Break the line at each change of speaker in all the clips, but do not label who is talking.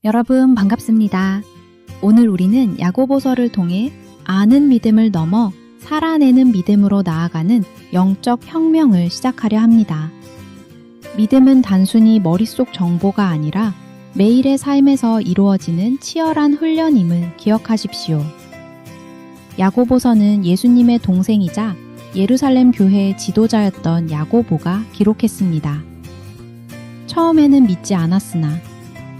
여러분 반갑습니다. 오늘 우리는 야고보서를 통해 아는 믿음을 넘어 살아내는 믿음으로 나아가는 영적 혁명을 시작하려 합니다. 믿음은 단순히 머릿속 정보가 아니라 매일의 삶에서 이루어지는 치열한 훈련임을 기억하십시오. 야고보서는 예수님의 동생이자 예루살렘 교회의 지도자였던 야고보가 기록했습니다. 처음에는 믿지 않았으나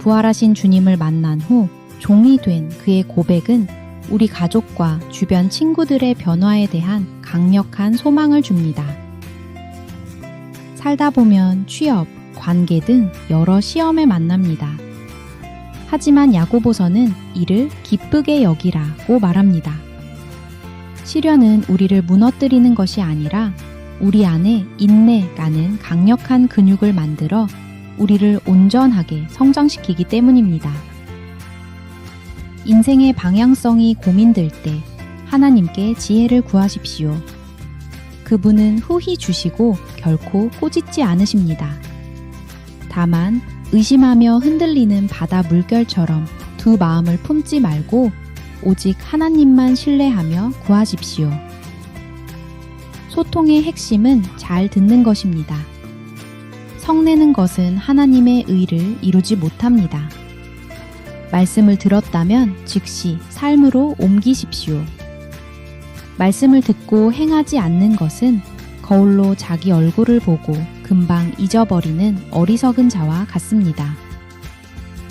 부활하신 주님을 만난 후 종이 된 그의 고백은 우리 가족과 주변 친구들의 변화에 대한 강력한 소망을 줍니다. 살다 보면 취업, 관계 등 여러 시험에 만납니다. 하지만 야고보서는 이를 기쁘게 여기라고 말합니다. 시련은 우리를 무너뜨리는 것이 아니라 우리 안에 인내라는 강력한 근육을 만들어 우리를 온전하게 성장시키기 때문입니다. 인생의 방향성이 고민될 때 하나님께 지혜를 구하십시오. 그분은 후히 주시고 결코 꾸짖지 않으십니다. 다만 의심하며 흔들리는 바다 물결처럼 두 마음을 품지 말고 오직 하나님만 신뢰하며 구하십시오. 소통의 핵심은 잘 듣는 것입니다. 성내는 것은 하나님의 의를 이루지 못합니다. 말씀을 들었다면 즉시 삶으로 옮기십시오. 말씀을 듣고 행하지 않는 것은 거울로 자기 얼굴을 보고 금방 잊어버리는 어리석은 자와 같습니다.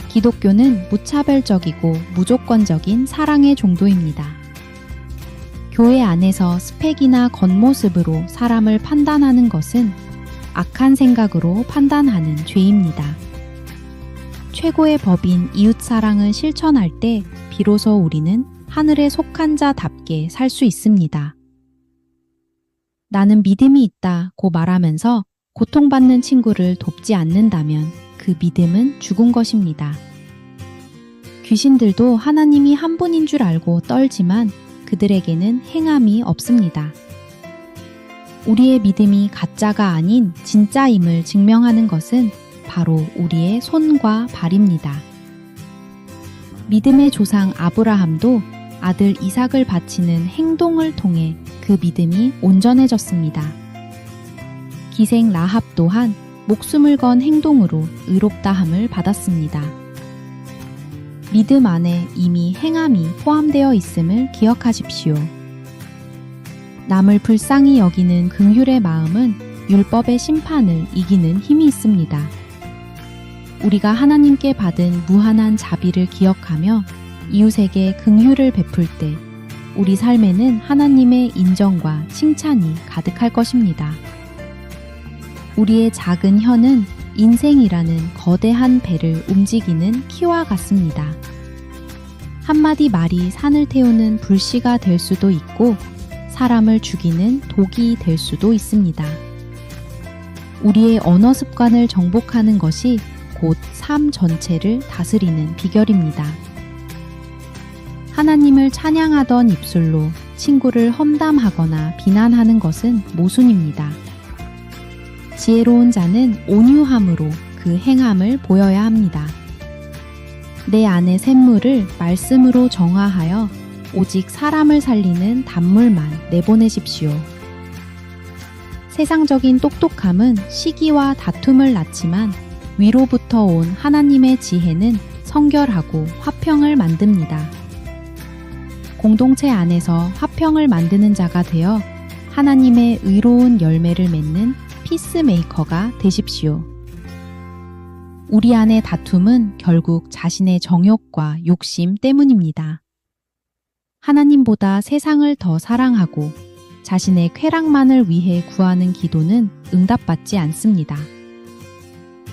기독교는 무차별적이고 무조건적인 사랑의 종교입니다. 교회 안에서 스펙이나 겉모습으로 사람을 판단하는 것은 악한 생각으로 판단하는 죄입니다. 최고의 법인 이웃사랑을 실천할 때 비로소 우리는 하늘에 속한 자답게 살 수 있습니다. 나는 믿음이 있다고 말하면서 고통받는 친구를 돕지 않는다면 그 믿음은 죽은 것입니다. 귀신들도 하나님이 한 분인 줄 알고 떨지만 그들에게는 행함이 없습니다. 우리의 믿음이 가짜가 아닌 진짜임을 증명하는 것은 바로 우리의 손과 발입니다. 믿음의 조상 아브라함도 아들 이삭을 바치는 행동을 통해 그 믿음이 온전해졌습니다. 기생 라합 또한 목숨을 건 행동으로 의롭다함을 받았습니다. 믿음 안에 이미 행함이 포함되어 있음을 기억하십시오. 남을 불쌍히 여기는 긍휼의 마음은 율법의 심판을 이기는 힘이 있습니다. 우리가 하나님께 받은 무한한 자비를 기억하며 이웃에게 긍휼을 베풀 때 우리 삶에는 하나님의 인정과 칭찬이 가득할 것입니다. 우리의 작은 혀는 인생이라는 거대한 배를 움직이는 키와 같습니다. 한마디 말이 산을 태우는 불씨가 될 수도 있고 사람을 죽이는 독이 될 수도 있습니다. 우리의 언어 습관을 정복하는 것이 곧 삶 전체를 다스리는 비결입니다. 하나님을 찬양하던 입술로 친구를 험담하거나 비난하는 것은 모순입니다. 지혜로운 자는 온유함으로 그 행함을 보여야 합니다. 내 안의 샘물을 말씀으로 정화하여 오직 사람을 살리는 단물만 내보내십시오. 세상적인 똑똑함은 시기와 다툼을 낳지만 위로부터 온 하나님의 지혜는 성결하고 화평을 만듭니다. 공동체 안에서 화평을 만드는 자가 되어 하나님의 의로운 열매를 맺는 피스메이커가 되십시오. 우리 안의 다툼은 결국 자신의 정욕과 욕심 때문입니다. 하나님보다 세상을 더 사랑하고 자신의 쾌락만을 위해 구하는 기도는 응답받지 않습니다.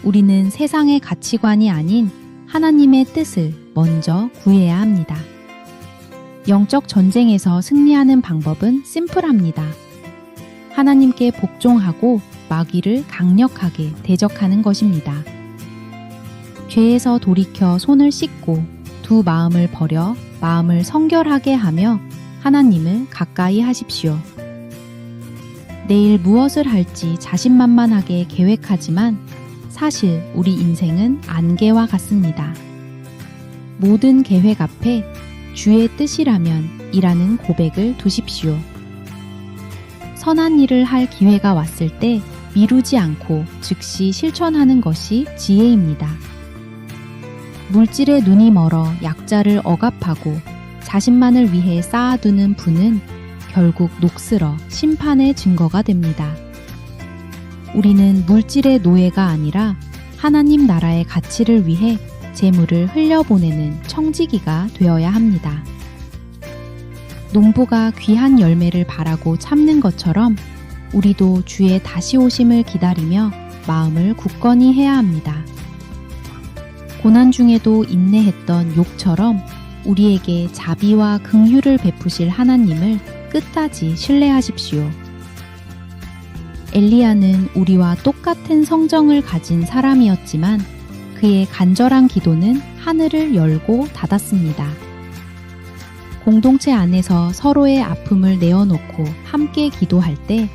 우리는 세상의 가치관이 아닌 하나님의 뜻을 먼저 구해야 합니다. 영적 전쟁에서 승리하는 방법은 심플합니다. 하나님께 복종하고 마귀를 강력하게 대적하는 것입니다. 죄에서 돌이켜 손을 씻고 두 마음을 버려 마음을 성결하게 하며 하나님을 가까이 하십시오. 내일 무엇을 할지 자신만만하게 계획하지만 사실 우리 인생은 안개와 같습니다. 모든 계획 앞에 주의 뜻이라면 이라는 고백을 두십시오. 선한 일을 할 기회가 왔을 때 미루지 않고 즉시 실천하는 것이 지혜입니다. 물질에 눈이 멀어 약자를 억압하고 자신만을 위해 쌓아두는 부는 결국 녹슬어 심판의 증거가 됩니다. 우리는 물질의 노예가 아니라 하나님 나라의 가치를 위해 재물을 흘려보내는 청지기가 되어야 합니다. 농부가 귀한 열매를 바라고 참는 것처럼 우리도 주의 다시 오심을 기다리며 마음을 굳건히 해야 합니다. 고난 중에도 인내했던 욥처럼 우리에게 자비와 긍휼을 베푸실 하나님을 끝까지 신뢰하십시오. 엘리야는 우리와 똑같은 성정을 가진 사람이었지만 그의 간절한 기도는 하늘을 열고 닫았습니다. 공동체 안에서 서로의 아픔을 내어놓고 함께 기도할 때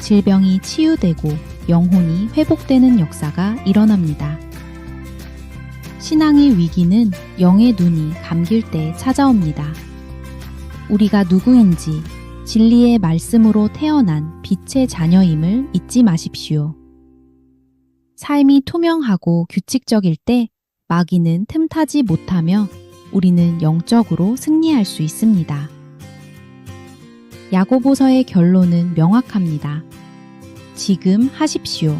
질병이 치유되고 영혼이 회복되는 역사가 일어납니다. 신앙의 위기는 영의 눈이 감길 때 찾아옵니다. 우리가 누구인지 진리의 말씀으로 태어난 빛의 자녀임을 잊지 마십시오. 삶이 투명하고 규칙적일 때 마귀는 틈타지 못하며 우리는 영적으로 승리할 수 있습니다. 야고보서의 결론은 명확합니다. 지금 하십시오.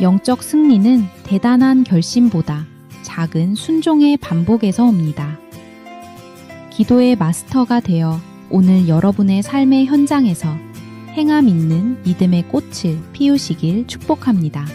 영적 승리는 대단한 결심보다 작은 순종의 반복에서 옵니다. 기도의 마스터가 되어 오늘 여러분의 삶의 현장에서 행함 있는 믿음의 꽃을 피우시길 축복합니다.